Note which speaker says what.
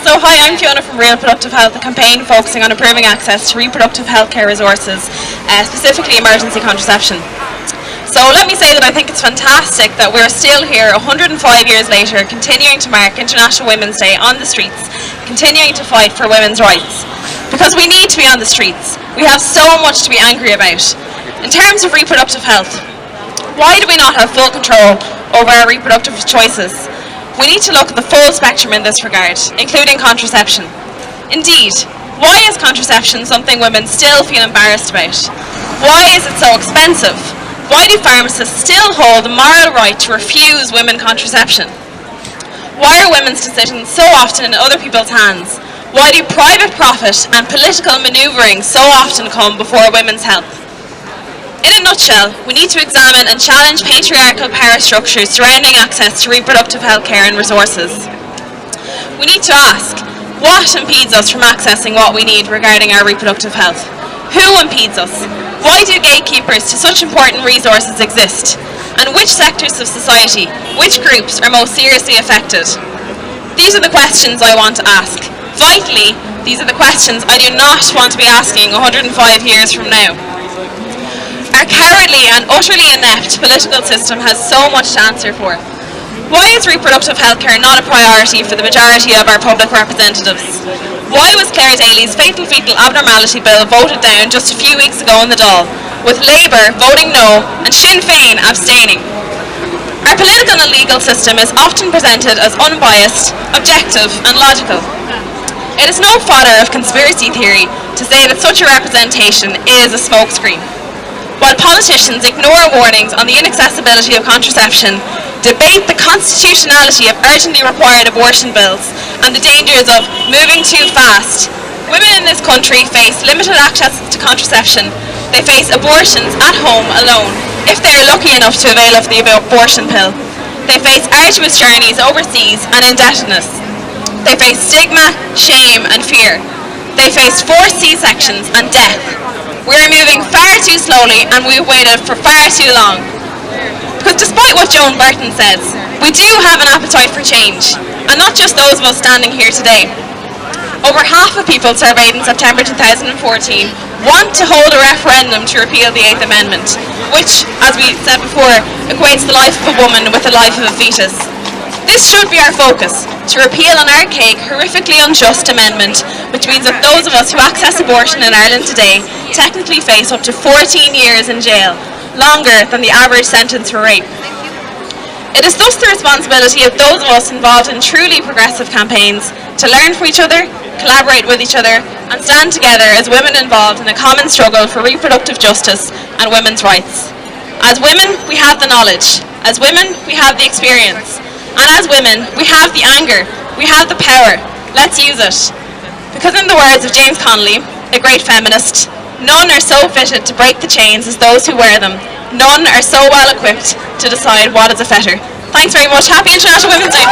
Speaker 1: So hi, I'm Fiona from Real Productive Health, a campaign focusing on improving access to reproductive healthcare resources, specifically emergency contraception. So let me say that I think it's fantastic that we're still here 105 years later, continuing to mark International Women's Day on the streets, continuing to fight for women's rights. Because we need to be on the streets. We have so much to be angry about. In terms of reproductive health, why do we not have full control over our reproductive choices? We need to look at the full spectrum in this regard, including contraception. Indeed, why is contraception something women still feel embarrassed about? Why is it so expensive? Why do pharmacists still hold the moral right to refuse women contraception? Why are women's decisions so often in other people's hands? Why do private profit and political manoeuvring so often come before women's health? In a nutshell, we need to examine and challenge patriarchal power structures surrounding access to reproductive healthcare and resources. We need to ask, what impedes us from accessing what we need regarding our reproductive health? Who impedes us? Why do gatekeepers to such important resources exist? And which sectors of society, which groups are most seriously affected? These are the questions I want to ask. Vitally, these are the questions I do not want to be asking 105 years from now. Our cowardly and utterly inept political system has so much to answer for. Why is reproductive healthcare not a priority for the majority of our public representatives? Why was Claire Daly's fatal fetal abnormality bill voted down just a few weeks ago in the Dáil, with Labour voting no and Sinn Féin abstaining? Our political and legal system is often presented as unbiased, objective and logical. It is no fodder of conspiracy theory to say that such a representation is a smokescreen. While politicians ignore warnings on the inaccessibility of contraception, debate the constitutionality of urgently required abortion bills and the dangers of moving too fast, women in this country face limited access to contraception. They face abortions at home alone, if they are lucky enough to avail of the abortion pill. They face arduous journeys overseas and indebtedness. They face stigma, shame and fear. They face forced C-sections and death. We are moving far too slowly and we've waited for far too long. Because despite what Joan Burton says, we do have an appetite for change, and not just those of us standing here today. Over half of people surveyed in September 2014 want to hold a referendum to repeal the 8th Amendment, which, as we said before, equates the life of a woman with the life of a fetus. This should be our focus, to repeal an archaic, horrifically unjust amendment, which means that those of us who access abortion in Ireland today technically face up to 14 years in jail, longer than the average sentence for rape. It is thus the responsibility of those of us involved in truly progressive campaigns to learn from each other, collaborate with each other, and stand together as women involved in a common struggle for reproductive justice and women's rights. As women, we have the knowledge. As women, we have the experience. And as women, we have the anger, we have the power. Let's use it. Because in the words of James Connolly, a great feminist, none are so fitted to break the chains as those who wear them. None are so well equipped to decide what is a fetter. Thanks very much. Happy International Women's Day.